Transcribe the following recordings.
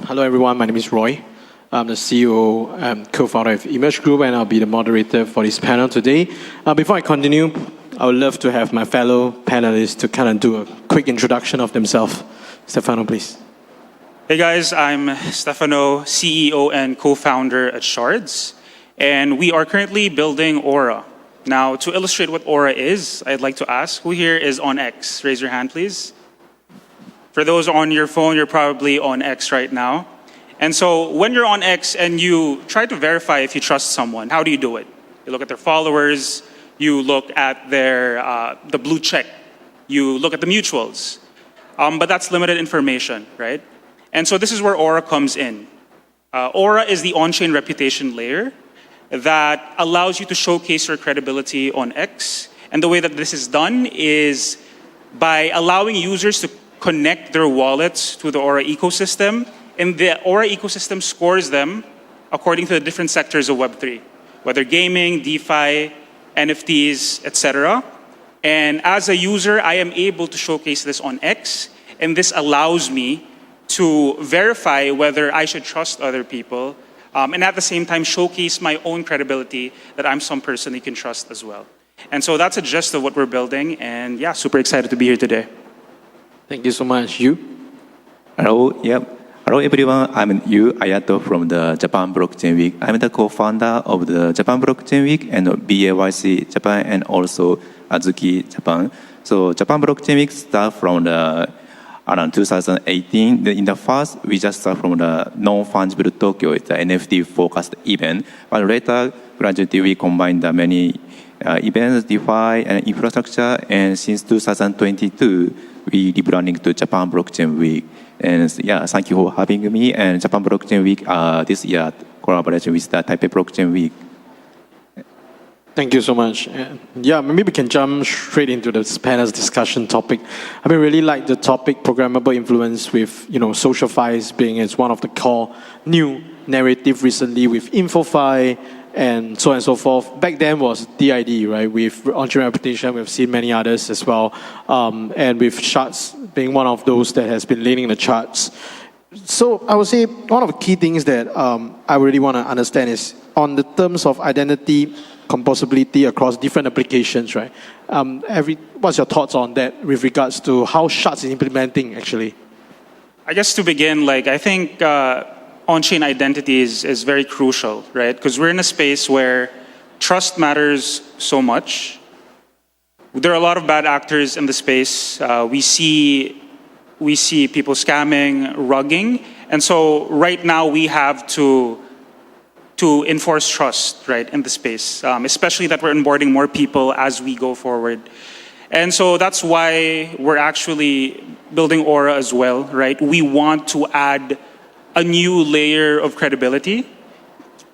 Hello everyone, my name is Roy. I'm the CEO and co-founder of Emerge Group, and I'll be the moderator for this panel today. Before I continue, I would love to have my fellow panelists to kind of do a quick introduction of themselves. Stefano, please. Hey guys, I'm Stefano, CEO and co-founder at Shards, and we are currently building Aura. Now, to illustrate what Aura is, I'd like to ask, who here is on X? Raise your hand, please. For those on your phone, you're probably on X right now. And so when you're on X and you try to verify if you trust someone, how do you do it? You look at their followers, you look at their the blue check, you look at the mutuals. But that's limited information, right? And so this is where Aura comes in. Aura is the on-chain reputation layer that allows you to showcase your credibility on X. And the way that this is done is by allowing users to connect their wallets to the Aura ecosystem, and the Aura ecosystem scores them according to the different sectors of Web3, whether gaming, DeFi, NFTs, etc. And as a user, I am able to showcase this on X, and this allows me to verify whether I should trust other people, and at the same time showcase my own credibility that I'm some person you can trust as well. And so that's a gist of what we're building, and yeah, super excited to be here today. Thank you so much. You? Hello, Hello everyone, I'm Ayato from the Japan Blockchain Week. I'm the co-founder of the Japan Blockchain Week and BAYC Japan and also Azuki Japan. So Japan Blockchain Week started from around 2018. In the first, we just started from the non-fungible Tokyo. It's an NFT-focused event. But later, gradually we combined the many events, DeFi and infrastructure. And since 2022, we rebranding to Japan Blockchain Week. And yeah, thank you for having me. And Japan Blockchain Week this year, collaboration with the Taipei Blockchain Week. Thank you so much. Yeah, maybe we can jump straight into this panel's discussion topic. I really like the topic, programmable influence, with social files being as one of the core new narrative recently with InfoFi and so on and so forth. Back then was DID, right? With on-chain reputation, we've seen many others as well. And with Shards being one of those that has been leading the charts. So I would say one of the key things that I really want to understand is on the terms of identity composability across different applications, right? What's your thoughts on that with regards to how Shards is implementing actually? I guess to begin, I think on-chain identity is very crucial, right? Because we're in a space where trust matters so much. There are a lot of bad actors in the space. We see people scamming, rugging, and so right now we have to enforce trust, right, in the space, especially that we're onboarding more people as we go forward. And so that's why we're actually building Aura as well, right? We want to add a new layer of credibility.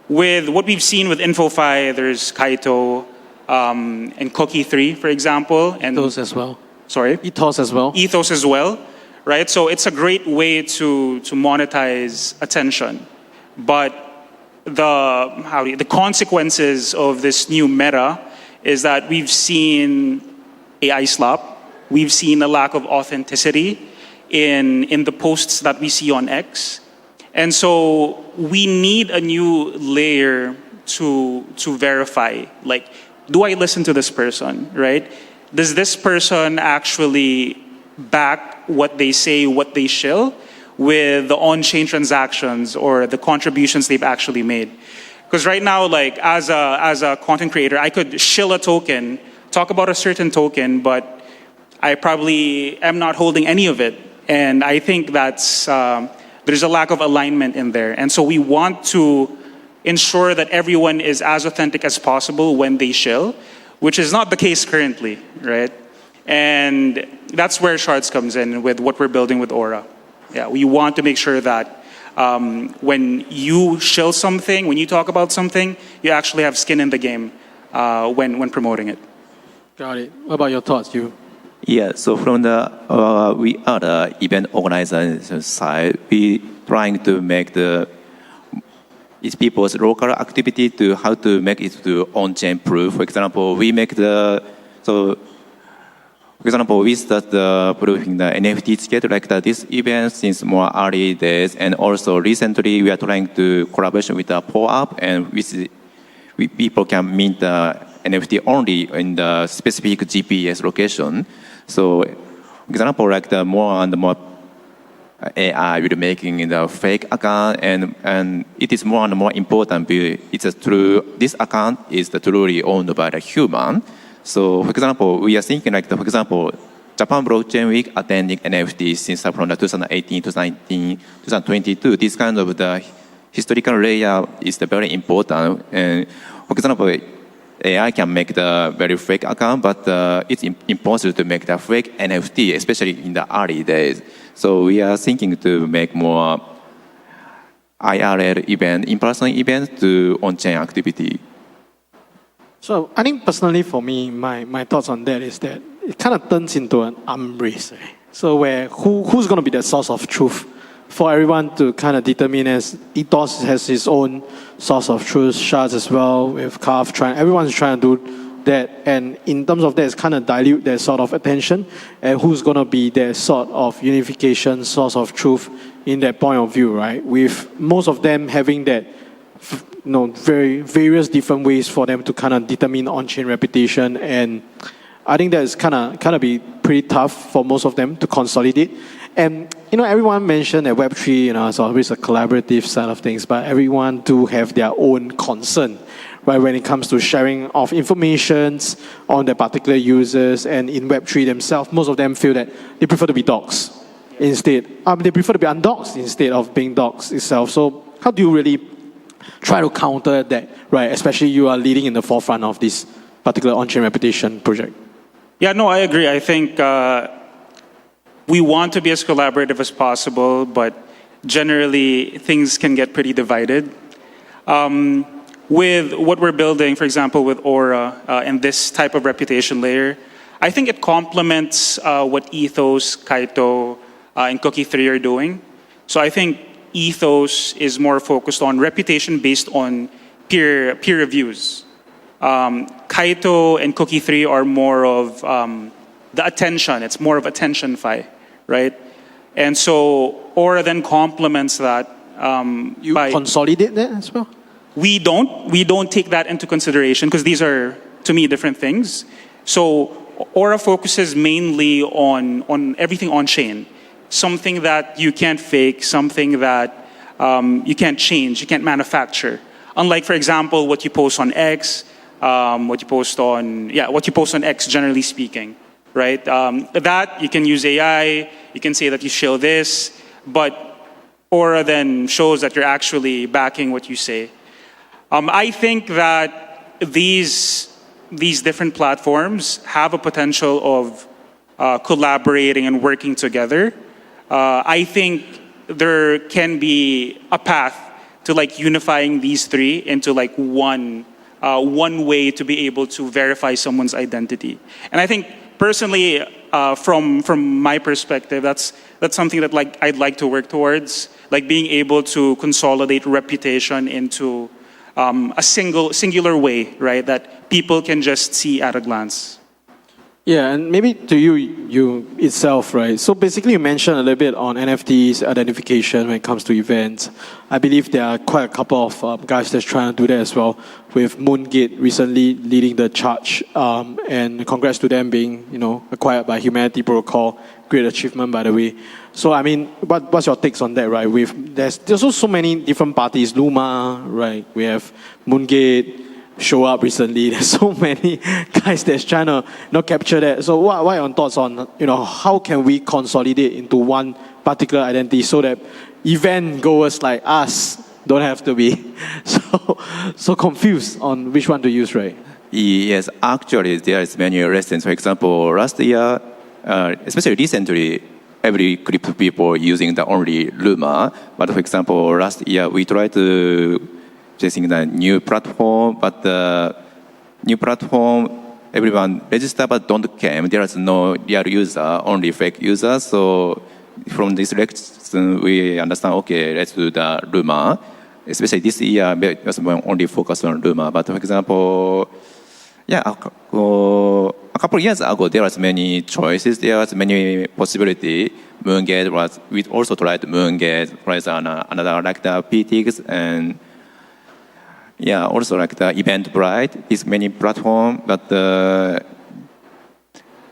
With what we've seen with InfoFi, there's Kaito and Cookie 3, for example. And Ethos as well. Sorry? Ethos as well. Ethos as well, right? So it's a great way to monetize attention. But the consequences of this new meta is that we've seen AI slop. We've seen a lack of authenticity in the posts that we see on X. And so we need a new layer to verify, do I listen to this person, right? Does this person actually back what they say, what they shill, with the on-chain transactions or the contributions they've actually made? Because right now, as a content creator, I could shill a token, talk about a certain token, but I probably am not holding any of it. And I think that's there's a lack of alignment in there. And so we want to ensure that everyone is as authentic as possible when they shill, which is not the case currently, right? And that's where Shards comes in with what we're building with Aura. Yeah, we want to make sure that when you shill something, when you talk about something, you actually have skin in the game when promoting it. Got it. What about your thoughts, you? Yeah, so from we are the event organization side, we trying to make it's people's local activity to how to make it to on-chain proof. For example, we make For example, we start proving the NFT ticket like this event since more early days, and also recently we are trying to collaboration with the POAP, and people can mint the NFT only in the specific GPS location. So, for example, like the more and more AI will making the fake account, and it is more and more important. It's true. This account is truly owned by the human. So, for example, we are thinking like, for example, Japan Blockchain Week attending NFT since from the 2018, 2019, 2022. This kind of the historical layer is very important. And for example, AI can make the very fake account, but it's impossible to make the fake NFT, especially in the early days. So we are thinking to make more IRL event, in-person events to on-chain activity. So I think personally for me, my thoughts on that is that it kind of turns into an arm race. Right? So where who's going to be the source of truth for everyone to kind of determine, as Ethos has his own source of truth, Shards as well, with Carve everyone's trying to do that. And in terms of that, it's kind of dilute their sort of attention, and who's going to be their sort of unification, source of truth in that point of view, right? With most of them having that, very various different ways for them to kind of determine on-chain reputation, and I think that is kind of be pretty tough for most of them to consolidate. And everyone mentioned that Web3, is always a collaborative side of things, but everyone do have their own concern, right? When it comes to sharing of information on their particular users, and in Web3 themselves, most of them feel that they prefer to be dogs instead. They prefer to be undoxed instead of being dogs itself. So how do you really try to counter that, right? Especially you are leading in the forefront of this particular on-chain reputation project. Yeah, no, I agree. I think we want to be as collaborative as possible, but generally things can get pretty divided. With what we're building, for example, with Aura and this type of reputation layer, I think it complements what Ethos, Kaito, and Cookie 3 are doing. So I think Ethos is more focused on reputation based on peer reviews. Kaito and Cookie 3 are more of the attention. It's more of attention-fi, right? And so Aura then complements that. You consolidate that as well? We don't take that into consideration because these are, to me, different things. So Aura focuses mainly on everything on-chain. Something that you can't fake, something that you can't change, you can't manufacture. Unlike, for example, what you post on X, what you post on X, generally speaking, right? That you can use AI, you can say that you show this, but Aura then shows that you're actually backing what you say. I think that these different platforms have a potential of collaborating and working together. I think there can be a path to unifying these three into one way to be able to verify someone's identity. And I think personally, from my perspective, that's something that I'd like to work towards, being able to consolidate reputation into a singular way, right, that people can just see at a glance. Yeah, and maybe to you itself, right? So basically you mentioned a little bit on NFTs identification when it comes to events. I believe there are quite a couple of guys that's trying to do that as well, with Moongate recently leading the charge. And congrats to them being, acquired by Humanity Protocol. Great achievement, by the way. So, I mean, what's your takes on that, right? There's also so many different parties. Luma, right? We have Moongate show up recently. There's so many guys that's trying to capture that. So what are your thoughts on how can we consolidate into one particular identity so that event goers like us don't have to be so confused on which one to use, right? Yes, actually there is many lessons. For example, last year, especially recently, every crypto people using the only Luma. But for example, last year we tried to chasing the new platform, but the new platform, everyone register but don't come. There is no real user, only fake users. So from this lesson, we understand, okay, let's do the Luma. Especially this year, we only focus on Luma. But for example, yeah, a couple of years ago, there was many choices. There was many possibility. Moongate was, we also tried Moongate, tried another like the PTX, and yeah, also like the Eventbrite. It's many platform, but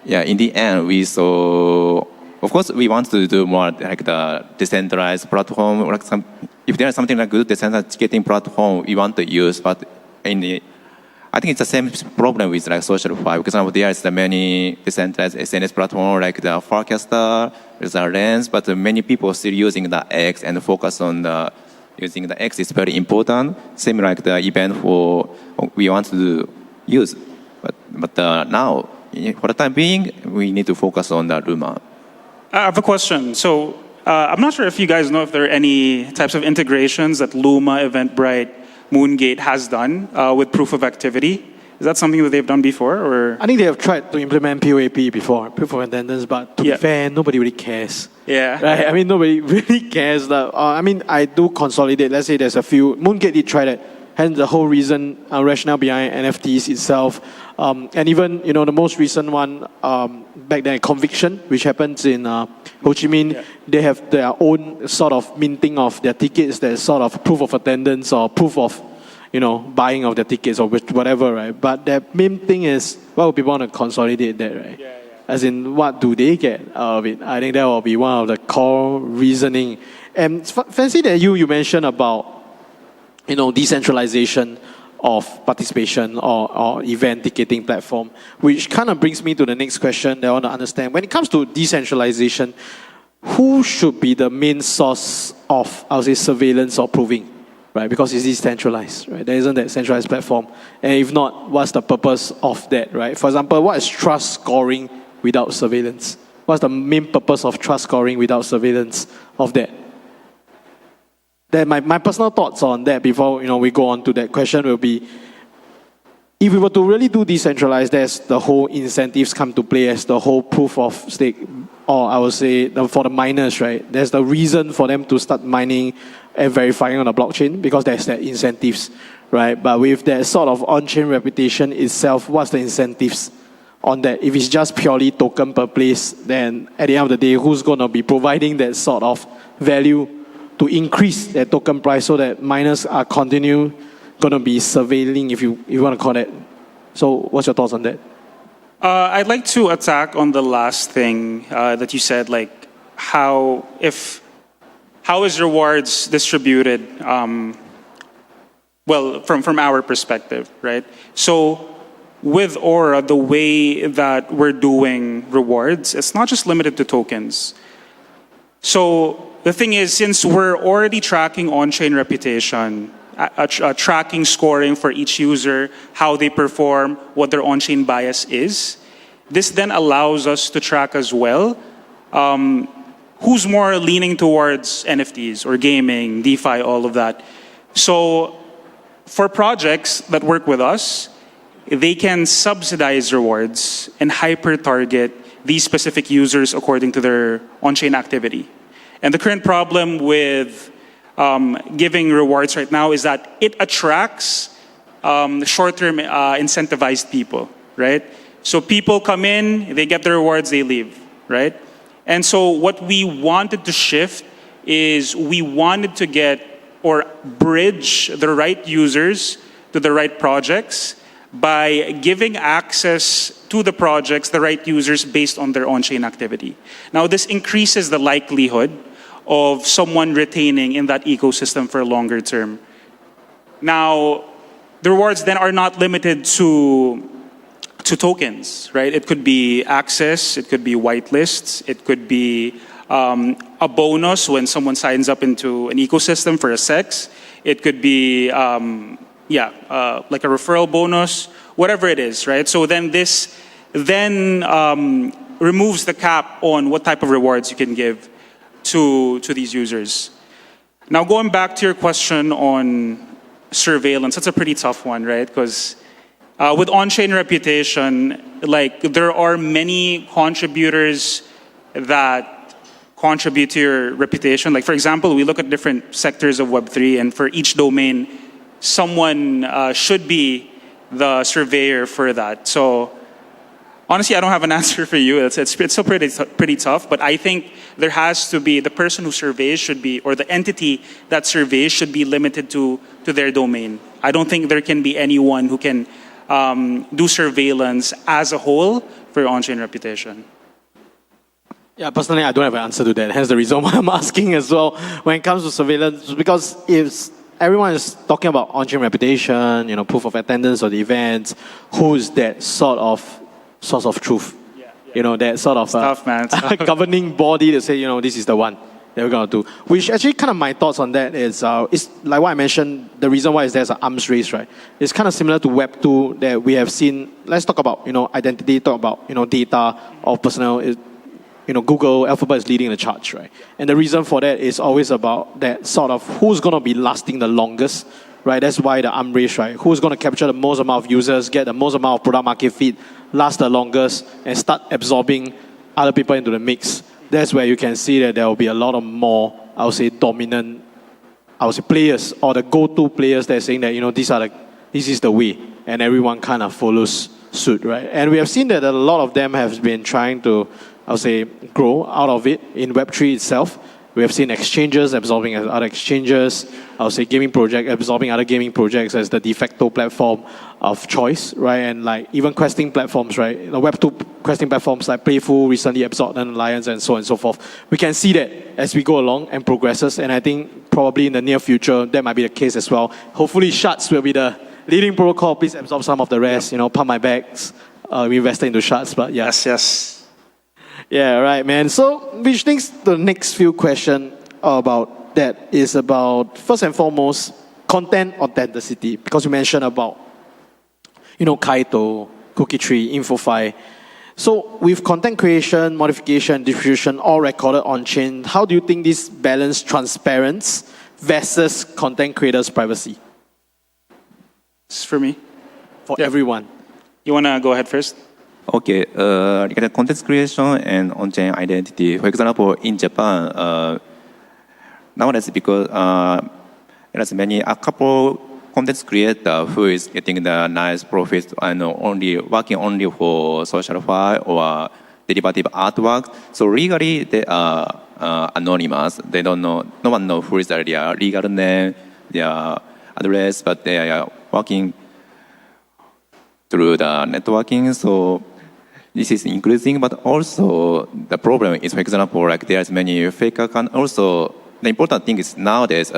yeah, in the end, we saw. Of course, we want to do more like the decentralized platform. Like if there is something like good decentralized ticketing platform, we want to use, but I think it's the same problem with like SocialFi, because now there is the many decentralized SNS platform like the Forecaster, there's a Lens, but many people are still using the X and focus on using the X is very important. Same like the event for we want to use, but now for the time being we need to focus on the Luma. I have a question. So I'm not sure if you guys know if there are any types of integrations that Luma, Eventbrite, Moongate has done with proof of activity. Is that something that they've done before, or? I think they have tried to implement POAP before, proof of attendance, but to be fair, nobody really cares. Yeah. Right? I mean, nobody really cares. I mean, I do consolidate. Let's say there's a few. Moongate did try that. Hence the whole reason, rationale behind NFTs itself. And even, the most recent one, back then, Conviction, which happens in Ho Chi Minh, they have their own sort of minting of their tickets, there's sort of proof of attendance or proof of, buying of their tickets or whatever, right? But the main thing is, why would people want to consolidate that, right? As in, what do they get out of it? I think that will be one of the core reasoning. And fancy that you mentioned about, decentralization of participation or event ticketing platform, which kind of brings me to the next question that I want to understand. When it comes to decentralization, who should be the main source of, I would say, surveillance or proving, right? Because it's decentralized, right? There isn't that centralized platform. And if not, what's the purpose of that, right? For example, what is trust scoring without surveillance? What's the main purpose of trust scoring without surveillance of that? Then my personal thoughts on that before we go on to that question will be, if we were to really do decentralized, there's the whole incentives come to play as the whole proof of stake, or I would say for the miners, right? There's the reason for them to start mining and verifying on the blockchain because there's that incentives, right? But with that sort of on-chain reputation itself, what's the incentives on that? If it's just purely token per place, then at the end of the day, who's going to be providing that sort of value to increase their token price so that miners are going to be surveilling, if you want to call it. So what's your thoughts on that? I'd like to attack on the last thing that you said, like how is rewards distributed, well, from our perspective, right? So with Aura, the way that we're doing rewards, it's not just limited to tokens. So the thing is, since we're already tracking on-chain reputation, tracking scoring for each user, how they perform, what their on-chain bias is, this then allows us to track as well who's more leaning towards NFTs or gaming, DeFi, all of that. So for projects that work with us, they can subsidize rewards and hyper-target these specific users according to their on-chain activity. And the current problem with giving rewards right now is that it attracts short-term incentivized people, right? So people come in, they get the rewards, they leave, right? And so what we wanted to shift is we wanted to get or bridge the right users to the right projects by giving access to the projects, the right users based on their on-chain activity. Now this increases the likelihood of someone retaining in that ecosystem for a longer term. Now, the rewards then are not limited to tokens, right? It could be access, it could be whitelists, it could be a bonus when someone signs up into an ecosystem for a SEX. It could be, like a referral bonus, whatever it is, right? So then this removes the cap on what type of rewards you can give to these users. Now, going back to your question on surveillance, that's a pretty tough one, right? Because with on-chain reputation, like there are many contributors that contribute to your reputation. Like for example, we look at different sectors of Web3, and for each domain, someone should be the surveyor for that. So honestly, I don't have an answer for you. It's still pretty tough, but I think there has to be, the person who surveys should be, or the entity that surveys should be limited to their domain. I don't think there can be anyone who can do surveillance as a whole for on-chain reputation. Yeah, personally, I don't have an answer to that. Hence the reason why I'm asking as well when it comes to surveillance, because if everyone is talking about on-chain reputation, proof of attendance of the events, who is that sort of source of truth? That sort of Tough, man. governing body to say, this is the one that we're going to do. Which actually kind of my thoughts on that is, it's like what I mentioned, the reason why is there's an arms race, right? It's kind of similar to Web 2 that we have seen. Let's talk about, identity, talk about, data of personnel. Google, Alphabet is leading the charge, right? And the reason for that is always about that sort of who's going to be lasting the longest, right? That's why the arm race, right? Who's going to capture the most amount of users, get the most amount of product market fit, last the longest, and start absorbing other people into the mix. That's where you can see that there will be a lot of more, I would say, dominant, players, or the go-to players that are saying that, this is the way, and everyone kind of follows suit, right? And we have seen that a lot of them have been trying to, I would say, grow out of it in Web3 itself. We have seen exchanges absorbing other exchanges. I would say gaming project absorbing other gaming projects as the de facto platform of choice, right? And like even questing platforms, right? The Web2 questing platforms like Playful recently absorbed an alliance and so on and so forth. We can see that as we go along and progresses. And I think probably in the near future, that might be the case as well. Hopefully Shards will be the leading protocol. Please absorb some of the rest, pump my bags. We invested into Shards, but yeah. Yes. Yeah, right, man. So, which thinks the next few questions about that is about, first and foremost, content authenticity. Because you mentioned about, Kaito, Cookie Tree, InfoFi. So, with content creation, modification, distribution all recorded on-chain, how do you think this balance transparency versus content creators' privacy? This is for me. For everyone. You want to go ahead first? Okay, regarding content creation and on-chain identity, for example, in Japan, nowadays because there's a couple content creator who is getting the nice profits and working only for social file or derivative artwork. So legally they are anonymous. They don't know. No one knows who is their legal name, their address, but they are working through the networking. So this is increasing, but also the problem is, for example, like there's many fake accounts. Also, the important thing is nowadays,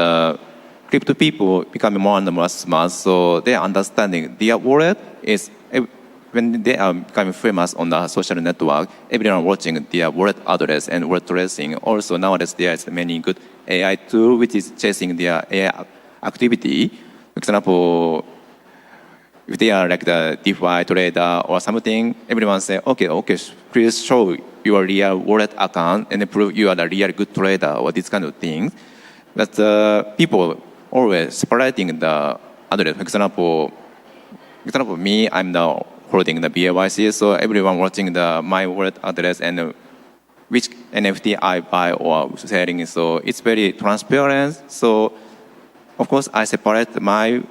crypto people becoming more and more smart, so they are understanding their wallet is, when they are becoming famous on the social network, everyone watching their wallet address and wallet tracing. Also, nowadays there is many good AI tool which is chasing their AI activity. For example, if they are like the DeFi trader or something, everyone say, okay, please show your real wallet account and prove you are the real good trader or this kind of thing. But people always separating the address. For example, me, I'm now holding the BAYC, so everyone watching my wallet address and which NFT I buy or selling. So it's very transparent. So of course I separate my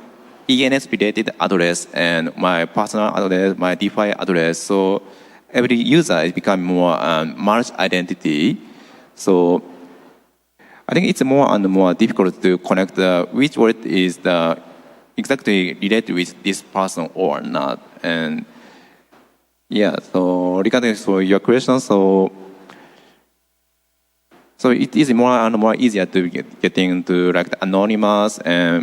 ENS-related address and my personal address, my DeFi address. So every user is becoming more merged identity. So I think it's more and more difficult to connect which wallet is exactly related with this person or not. And yeah, so regarding for your question, so it is more and more easier to get into like the anonymous,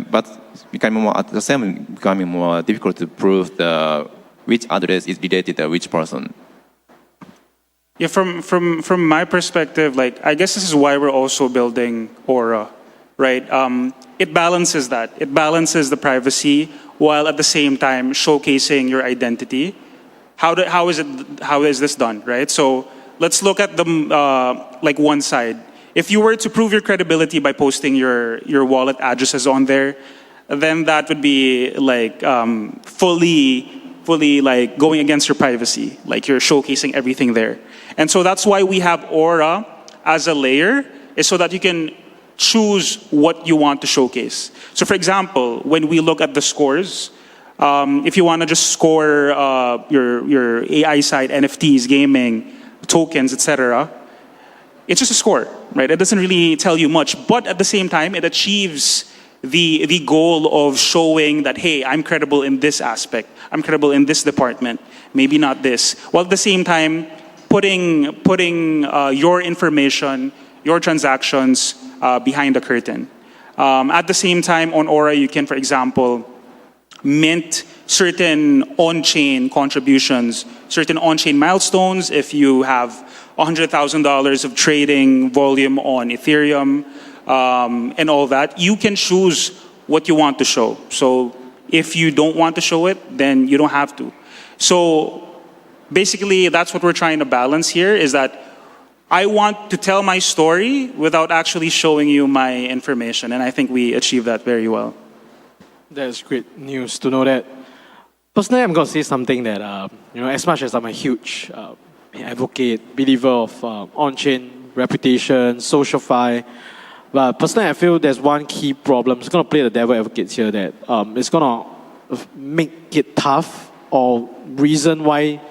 but becoming more at the same becoming more difficult to prove which address is related to which person. Yeah, from my perspective, like I guess this is why we're also building Aura, right? It balances that. It balances the privacy while at the same time showcasing your identity. How is this done, right? So let's look at the like one side. If you were to prove your credibility by posting your wallet addresses on there, then that would be like fully like going against your privacy. Like you're showcasing everything there. And so that's why we have Aura as a layer, is so that you can choose what you want to showcase. So for example, when we look at the scores, If you want to just score your AI side, NFTs, gaming, tokens, etc., it's just a score, right? It doesn't really tell you much, but at the same time, it achieves the goal of showing that, hey, I'm credible in this aspect, I'm credible in this department, maybe not this, while at the same time putting your information, your transactions behind the curtain. At the same time, on Aura, you can, for example, mint certain on-chain contributions, certain on-chain milestones. If you have $100,000 of trading volume on Ethereum and all that, you can choose what you want to show. So if you don't want to show it, then you don't have to. So basically, that's what we're trying to balance here, is that I want to tell my story without actually showing you my information. And I think we achieve that very well. That's great news to know that. Personally, I'm going to say something that, as much as I'm a huge advocate, believer of on-chain reputation, socialify, but personally, I feel there's one key problem. It's going to play the devil advocate here, that it's going to make it tough, or reason why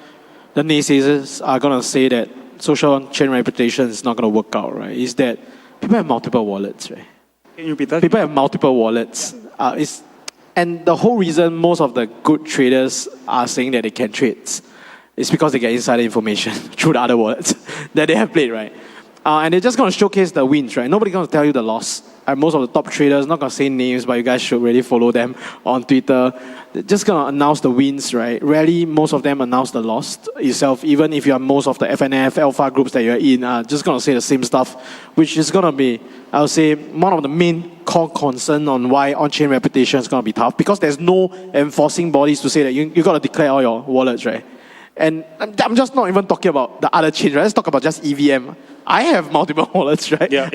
the naysayers are going to say that social on-chain reputation is not going to work out, right? Is that people have multiple wallets, right? Can you repeat that? People have multiple wallets. And the whole reason most of the good traders are saying that they can trade is because they get insider information through the other wallets that they have played, right? And they're just going to showcase the wins, right? Nobody's going to tell you the loss. And most of the top traders, not going to say names, but you guys should really follow them on Twitter. They're just going to announce the wins, right? Rarely, most of them announce the loss itself. Even if you are most of the FNF, alpha groups that you're in, just going to say the same stuff, which is going to be, I would say, one of the main core concern on why on-chain reputation is going to be tough, because there's no enforcing bodies to say that you got to declare all your wallets, right? And I'm just not even talking about the other chains, right? Let's talk about just EVM. I have multiple wallets, right? Yeah.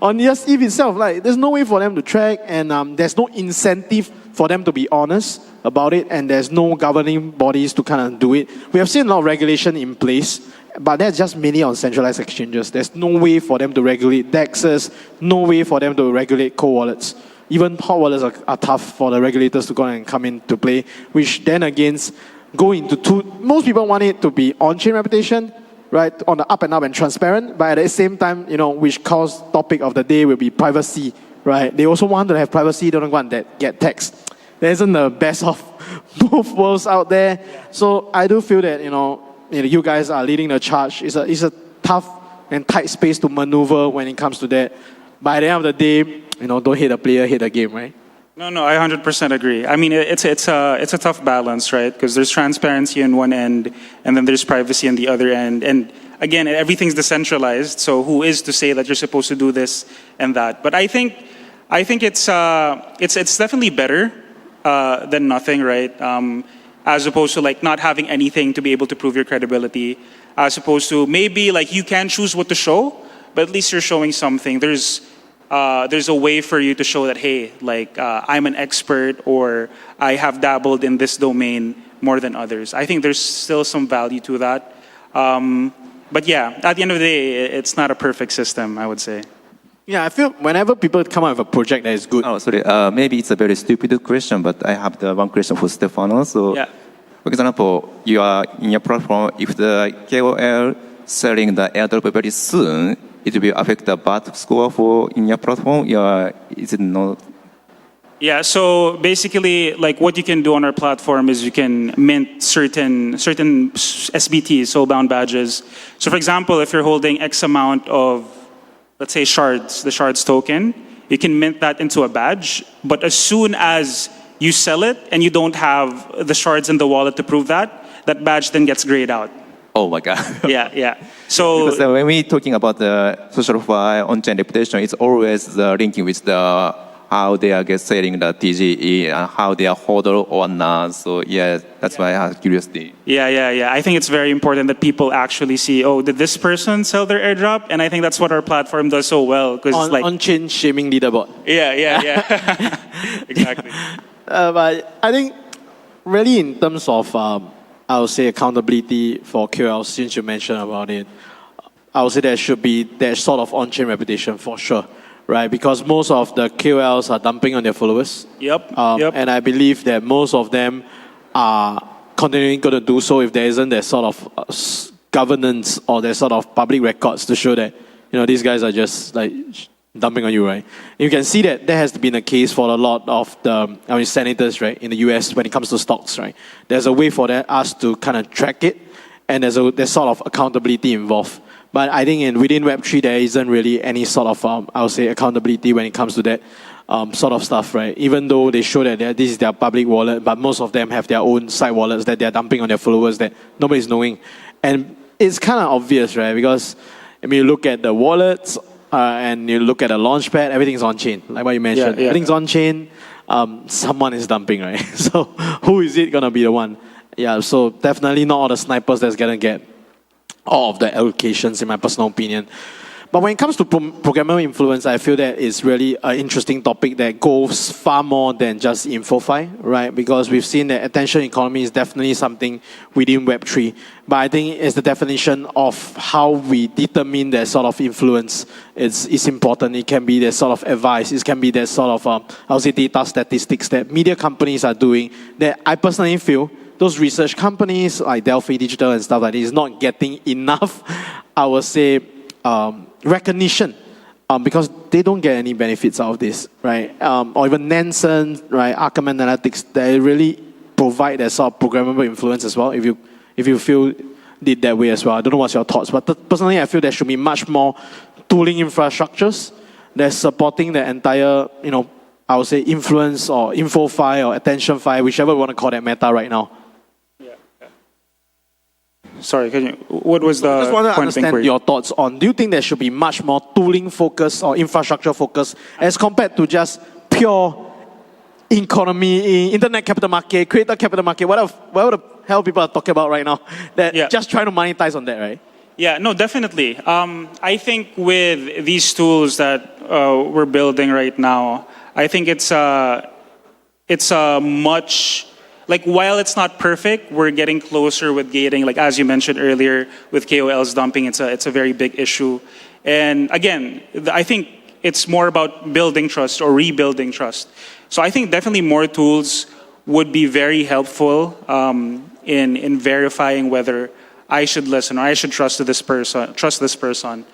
On just EVE itself, like, there's no way for them to track, and there's no incentive for them to be honest about it, and there's no governing bodies to kind of do it. We have seen a lot of regulation in place, but that's just mainly on centralized exchanges. There's no way for them to regulate DEXs, no way for them to regulate co-wallets. Even hot wallets are tough for the regulators to go and come into play, which then again go into two. Most people want it to be on-chain reputation, right, on the up and transparent, but at the same time, which cause topic of the day will be privacy, right? They also want to have privacy, they don't want that get text. There isn't the best of both worlds out there. So I do feel that, you guys are leading the charge. It's a tough and tight space to maneuver when it comes to that. But at the end of the day, don't hate the player, hate the game, right? No, I 100% agree. I mean, it's a tough balance, right? Because there's transparency on one end, and then there's privacy on the other end. And again, everything's decentralized. So who is to say that you're supposed to do this and that? But I think it's definitely better than nothing, right? As opposed to like not having anything to be able to prove your credibility. As opposed to maybe you can choose what to show, but at least you're showing something. There's a way for you to show that, hey, I'm an expert, or I have dabbled in this domain more than others. I think there's still some value to that. But yeah, at the end of the day, it's not a perfect system, I would say. Yeah, I feel whenever people come out with a project that is good. Oh, sorry. Maybe it's a very stupid question, but I have the one question for Stefano. So, yeah. For example, you are in your platform. If the KOL selling the airdrop very soon, it will affect the BAT score for in your platform. Is it not? Yeah. So basically, what you can do on our platform is you can mint certain SBTs, soulbound badges. So, for example, if you're holding X amount of, let's say, Shards, the Shards token, you can mint that into a badge. But as soon as you sell it and you don't have the Shards in the wallet to prove that, that badge then gets grayed out. Oh my God. Yeah. So because when we talking about the social file on-chain reputation, it's always linking with how they are selling the TGE and how they are holder or not. So yeah, that's why I have curiosity. Yeah. I think it's very important that people actually see, did this person sell their airdrop? And I think that's what our platform does so well. On-chain shaming leaderboard. Yeah. Exactly. But I think really in terms of, I would say, accountability for QL, since you mentioned about it, I would say there should be that sort of on-chain reputation for sure, right? Because most of the KOLs are dumping on their followers. Yep. And I believe that most of them are continuing going to do so if there isn't that sort of governance or that sort of public records to show that, these guys are just like dumping on you, right? You can see that there has been a case for a lot of the senators, right, in the US when it comes to stocks, right? There's a way for us to kind of track it, and there's sort of accountability involved. But I think within Web3, there isn't really any sort of, I would say, accountability when it comes to that sort of stuff, right? Even though they show that this is their public wallet, but most of them have their own side wallets that they're dumping on their followers that nobody's knowing. And it's kind of obvious, right? Because you look at the wallets and you look at the launchpad, everything's on chain, like what you mentioned. Everything's on chain. Someone is dumping, right? So who is it gonna be the one? Yeah, so definitely not all the snipers that's gonna get all of the allocations, in my personal opinion. But when it comes to programmable influence, I feel that it's really an interesting topic that goes far more than just InfoFi, right? Because we've seen that attention economy is definitely something within Web3. But I think it's the definition of how we determine that sort of influence is important. It can be that sort of advice. It can be that sort of, I would say, data statistics that media companies are doing that I personally feel those research companies like Delphi Digital and stuff like this is not getting enough, I would say, recognition, because they don't get any benefits out of this, right? Or even Nansen, right? Arkham Analytics, they really provide that sort of programmable influence as well. If you feel it that way as well, I don't know what's your thoughts, but personally, I feel there should be much more tooling infrastructures that's supporting the entire, I would say, influence or InfoFi or attention fi, whichever we want to call that meta right now. Sorry, what was the I just want to point understand your thoughts on, do you think there should be much more tooling focus or infrastructure focus as compared to just pure economy, internet capital market, creator capital market, whatever the hell people are talking about right now, that just trying to monetize on that, right? Yeah, no, definitely. I think with these tools that we're building right now, I think it's a much... Like, while it's not perfect, we're getting closer with gating. Like, as you mentioned earlier, with KOLs dumping, it's a very big issue. And again, I think it's more about building trust or rebuilding trust. So I think definitely more tools would be very helpful in verifying whether I should listen or I should trust this person.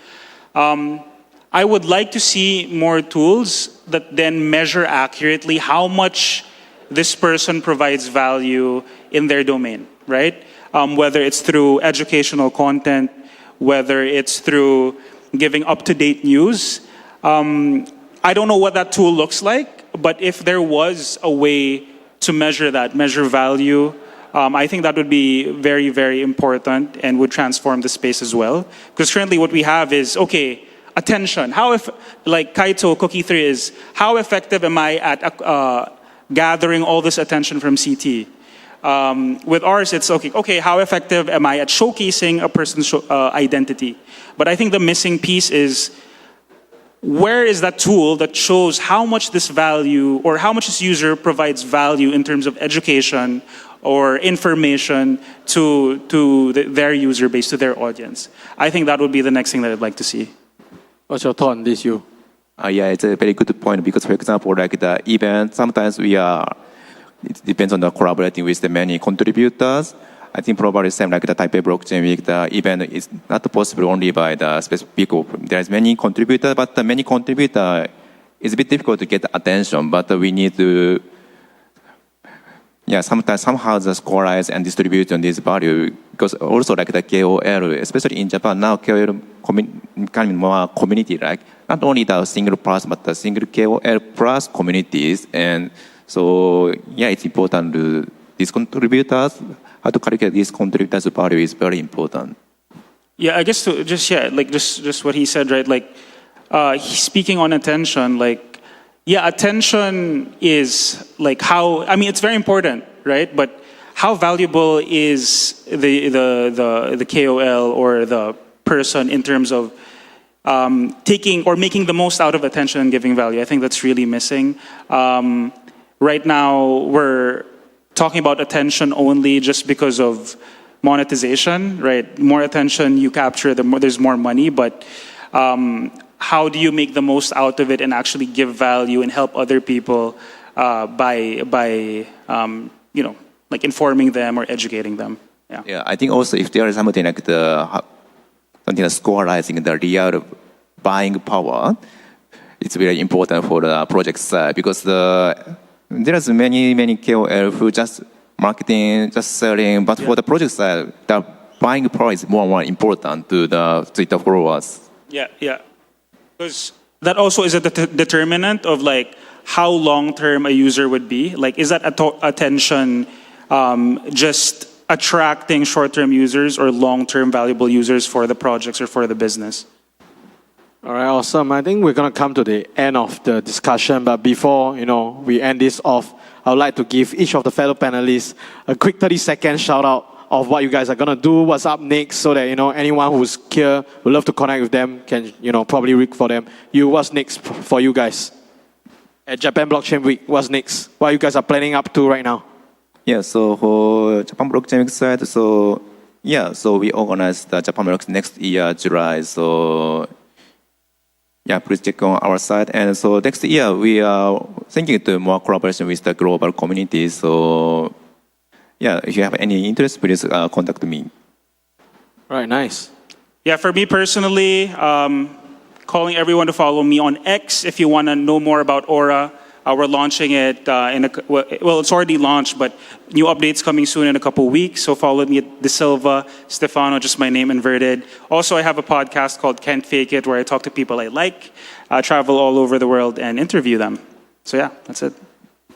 I would like to see more tools that then measure accurately how much this person provides value in their domain, right? Whether it's through educational content, whether it's through giving up-to-date news. I don't know what that tool looks like, but if there was a way to measure value, I think that would be very, very important and would transform the space as well. Because currently what we have is, okay, attention. Like Kaito Cookie 3 is, how effective am I at gathering all this attention from CT? With ours, it's okay, how effective am I at showcasing a person's identity? But I think the missing piece is, where is that tool that shows how much this value or how much this user provides value in terms of education or information to their user base, to their audience? I think that would be the next thing that I'd like to see. What's your thought on this, you? Yeah, it's a very good point because, for example, like the event, sometimes it depends on the collaborating with the many contributors. I think probably same like the Taipei Blockchain Week, the event is not possible only by the specific people. There's many contributors, but the many contributors is a bit difficult to get attention, but we need to, somehow just correlate and distribute on this value, because also like the KOL, especially in Japan now, KOL becoming more community, like not only the single person, but the single KOL plus communities. And so, it's important to these contributors, how to calculate these contributors' value is very important. Yeah, I guess just what he said, right? Like, speaking on attention, attention is like it's very important, right? But how valuable is the KOL or the person in terms of taking or making the most out of attention and giving value? I think that's really missing. Right now, we're talking about attention only just because of monetization, right? More attention you capture, there's more money. But how do you make the most out of it and actually give value and help other people by like informing them or educating them. Yeah. Yeah, I think also if there is something like something like squarizing the real buying power, it's very important for the project side because there's many KOL who just marketing, just selling, but for the project side, the buying power is more and more important to the Twitter followers. Yeah. Because that also is a determinant of like how long-term a user would be. Like, is that attention just attracting short-term users or long-term valuable users for the projects or for the business? All right, awesome. I think we're going to come to the end of the discussion, but before we end this off, I would like to give each of the fellow panelists a quick 30-second shout-out of what you guys are going to do, what's up next, so that anyone who's here would love to connect with them can probably read for them. What's next for you guys at Japan Blockchain Week? What's next? What you guys are planning up to right now? Yeah, so for Japan Blockchain Week side, so we organize the Japan Blockchain next year, July. So yeah, please check on our site. And so next year we are thinking to more collaboration with the global community. So yeah, if you have any interest, please contact me. Right, nice. Yeah, for me personally, calling everyone to follow me on X if you want to know more about Aura. We're launching it well, it's already launched, but new updates coming soon in a couple weeks. So follow me at De Silva, Stefano, just my name inverted. Also, I have a podcast called Can't Fake It, where I talk to people I like, travel all over the world, and interview them. So yeah, that's it.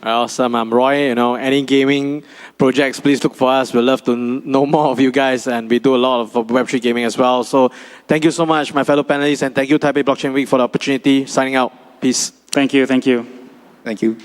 Awesome. I'm Roy. Any gaming projects, please look for us. We'd love to know more of you guys, and we do a lot of Web3 gaming as well. So thank you so much, my fellow panelists, and thank you, Taipei Blockchain Week, for the opportunity. Signing out. Peace. Thank you. Thank you.